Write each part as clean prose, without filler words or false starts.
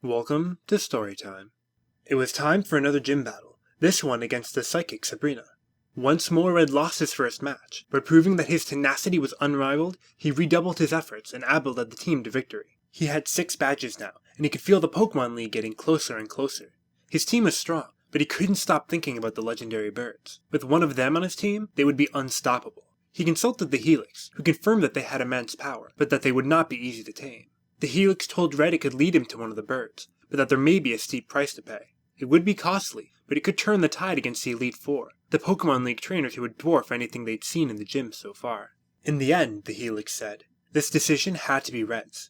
Welcome to Storytime. It was time for another gym battle, this one against the psychic Sabrina. Once more Red lost his first match, but proving that his tenacity was unrivaled, he redoubled his efforts and Abba led the team to victory. He had 6 badges now, and he could feel the Pokemon League getting closer and closer. His team was strong, but he couldn't stop thinking about the legendary birds. With one of them on his team, they would be unstoppable. He consulted the Helix, who confirmed that they had immense power, but that they would not be easy to tame. The Helix told Red it could lead him to one of the birds, but that there may be a steep price to pay. It would be costly, but it could turn the tide against the Elite Four, the Pokemon League trainers who would dwarf anything they'd seen in the gym so far. In the end, the Helix said, this decision had to be Red's.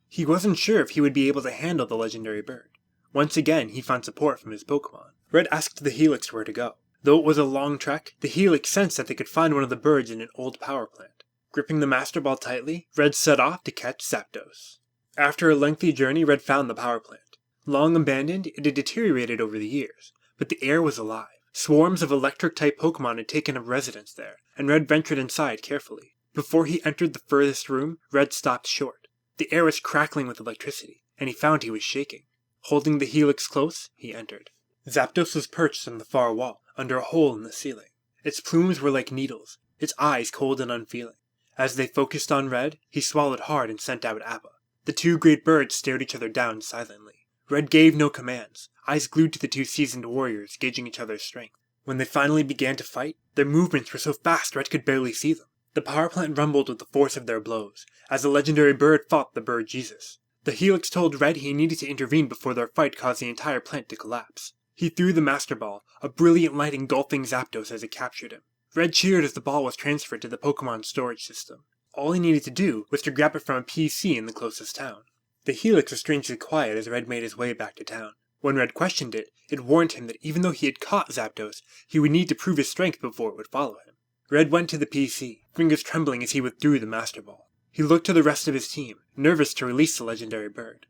He wasn't sure if he would be able to handle the legendary bird. Once again, he found support from his Pokemon. Red asked the Helix where to go. Though it was a long trek, the Helix sensed that they could find one of the birds in an old power plant. Gripping the Master Ball tightly, Red set off to catch Zapdos. After a lengthy journey, Red found the power plant. Long abandoned, it had deteriorated over the years, but the air was alive. Swarms of electric-type Pokemon had taken up residence there, and Red ventured inside carefully. Before he entered the furthest room, Red stopped short. The air was crackling with electricity, and he found he was shaking. Holding the Helix close, he entered. Zapdos was perched on the far wall, under a hole in the ceiling. Its plumes were like needles, its eyes cold and unfeeling. As they focused on Red, he swallowed hard and sent out Abba. The 2 great birds stared each other down silently. Red gave no commands, eyes glued to the 2 seasoned warriors, gauging each other's strength. When they finally began to fight, their movements were so fast Red could barely see them. The power plant rumbled with the force of their blows, as the legendary bird fought the bird Jesus. The Helix told Red he needed to intervene before their fight caused the entire plant to collapse. He threw the Master Ball, a brilliant light engulfing Zapdos as it captured him. Red cheered as the ball was transferred to the Pokemon storage system. All he needed to do was to grab it from a PC in the closest town. The Helix was strangely quiet as Red made his way back to town. When Red questioned it, it warned him that even though he had caught Zapdos, he would need to prove his strength before it would follow him. Red went to the PC, fingers trembling as he withdrew the Master Ball. He looked to the rest of his team, nervous to release the legendary bird.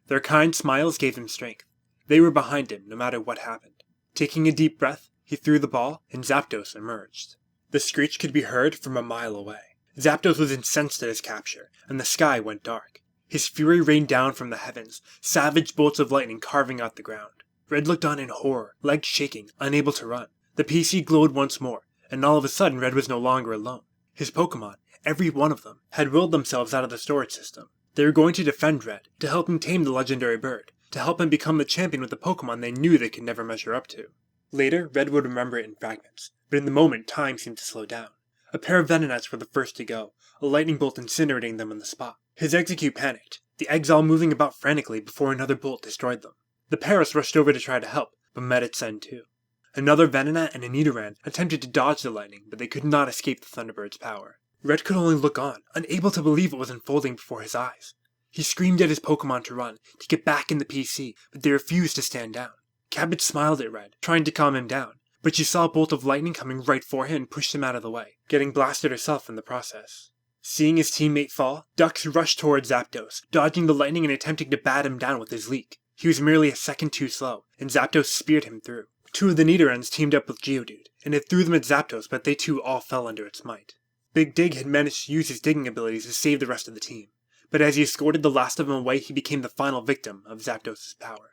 Their kind smiles gave him strength. They were behind him, no matter what happened. Taking a deep breath, he threw the ball, and Zapdos emerged. The screech could be heard from a mile away. Zapdos was incensed at his capture, and the sky went dark. His fury rained down from the heavens, savage bolts of lightning carving out the ground. Red looked on in horror, legs shaking, unable to run. The PC glowed once more, and all of a sudden Red was no longer alone. His Pokemon, every one of them, had willed themselves out of the storage system. They were going to defend Red, to help him tame the legendary bird, to help him become the champion with the Pokemon they knew they could never measure up to. Later, Red would remember it in fragments, but in the moment time seemed to slow down. A pair of Venonats were the first to go, a lightning bolt incinerating them on the spot. His Execute panicked, the eggs all moving about frantically before another bolt destroyed them. The Paras rushed over to try to help, but met its end too. Another Venonat and a Nidoran attempted to dodge the lightning, but they could not escape the Thunderbird's power. Red could only look on, unable to believe what was unfolding before his eyes. He screamed at his Pokemon to run, to get back in the PC, but they refused to stand down. Cabbage smiled at Red, trying to calm him down, but she saw a bolt of lightning coming right for him and pushed him out of the way, getting blasted herself in the process. Seeing his teammate fall, Dux rushed towards Zapdos, dodging the lightning and attempting to bat him down with his leak. He was merely a second too slow, and Zapdos speared him through. 2 of the Nidorans teamed up with Geodude, and it threw them at Zapdos, but they too all fell under its might. Big Dig had managed to use his digging abilities to save the rest of the team, but as he escorted the last of them away, he became the final victim of Zapdos' power.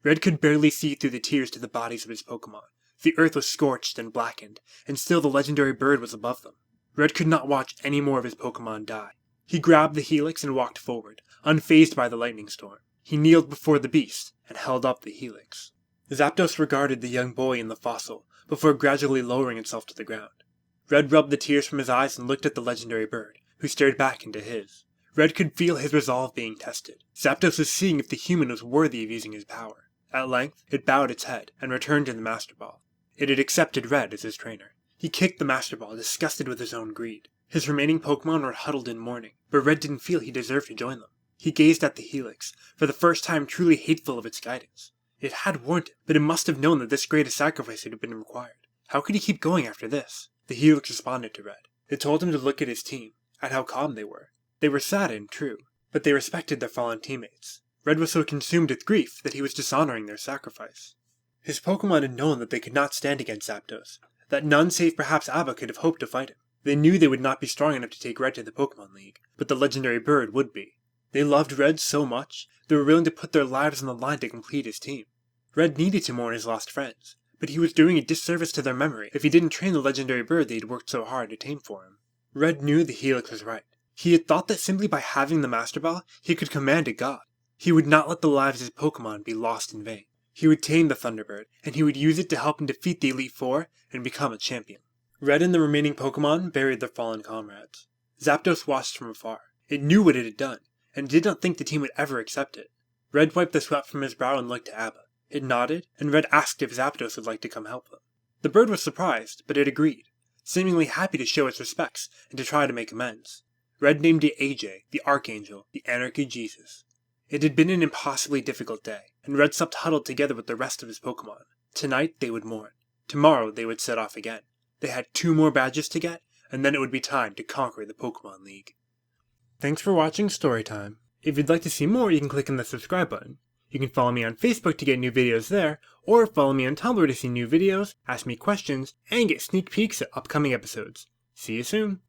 Red could barely see through the tears to the bodies of his Pokemon. The earth was scorched and blackened, and still the legendary bird was above them. Red could not watch any more of his Pokemon die. He grabbed the Helix and walked forward, unfazed by the lightning storm. He kneeled before the beast and held up the Helix. Zapdos regarded the young boy in the fossil, before gradually lowering itself to the ground. Red rubbed the tears from his eyes and looked at the legendary bird, who stared back into his. Red could feel his resolve being tested. Zapdos was seeing if the human was worthy of using his power. At length, it bowed its head and returned to the Master Ball. It had accepted Red as his trainer. He kicked the Master Ball, disgusted with his own greed. His remaining Pokemon were huddled in mourning, but Red didn't feel he deserved to join them. He gazed at the Helix, for the first time truly hateful of its guidance. It had warned him, but it must have known that this great a sacrifice had been required. How could he keep going after this? The Helix responded to Red. It told him to look at his team, at how calm they were. They were saddened, true, but they respected their fallen teammates. Red was so consumed with grief that he was dishonoring their sacrifice. His Pokemon had known that they could not stand against Zapdos, that none save perhaps Abba could have hoped to fight him. They knew they would not be strong enough to take Red to the Pokemon League, but the legendary bird would be. They loved Red so much, they were willing to put their lives on the line to complete his team. Red needed to mourn his lost friends, but he was doing a disservice to their memory if he didn't train the legendary bird they had worked so hard to tame for him. Red knew the Helix was right. He had thought that simply by having the Master Ball, he could command a god. He would not let the lives of his Pokemon be lost in vain. He would tame the Thunderbird, and he would use it to help him defeat the Elite Four and become a champion. Red and the remaining Pokemon buried their fallen comrades. Zapdos watched from afar. It knew what it had done, and did not think the team would ever accept it. Red wiped the sweat from his brow and looked to Abba. It nodded, and Red asked if Zapdos would like to come help them. The bird was surprised, but it agreed, seemingly happy to show its respects and to try to make amends. Red named it AJ, the Archangel, the Anarchy Jesus. It had been an impossibly difficult day, and Red slept huddled together with the rest of his Pokemon. Tonight they would mourn. Tomorrow they would set off again. They had 2 more badges to get, and then it would be time to conquer the Pokemon League. Thanks for watching Storytime. If you'd like to see more, you can click on the subscribe button. You can follow me on Facebook to get new videos there, or follow me on Tumblr to see new videos, ask me questions, and get sneak peeks at upcoming episodes. See you soon!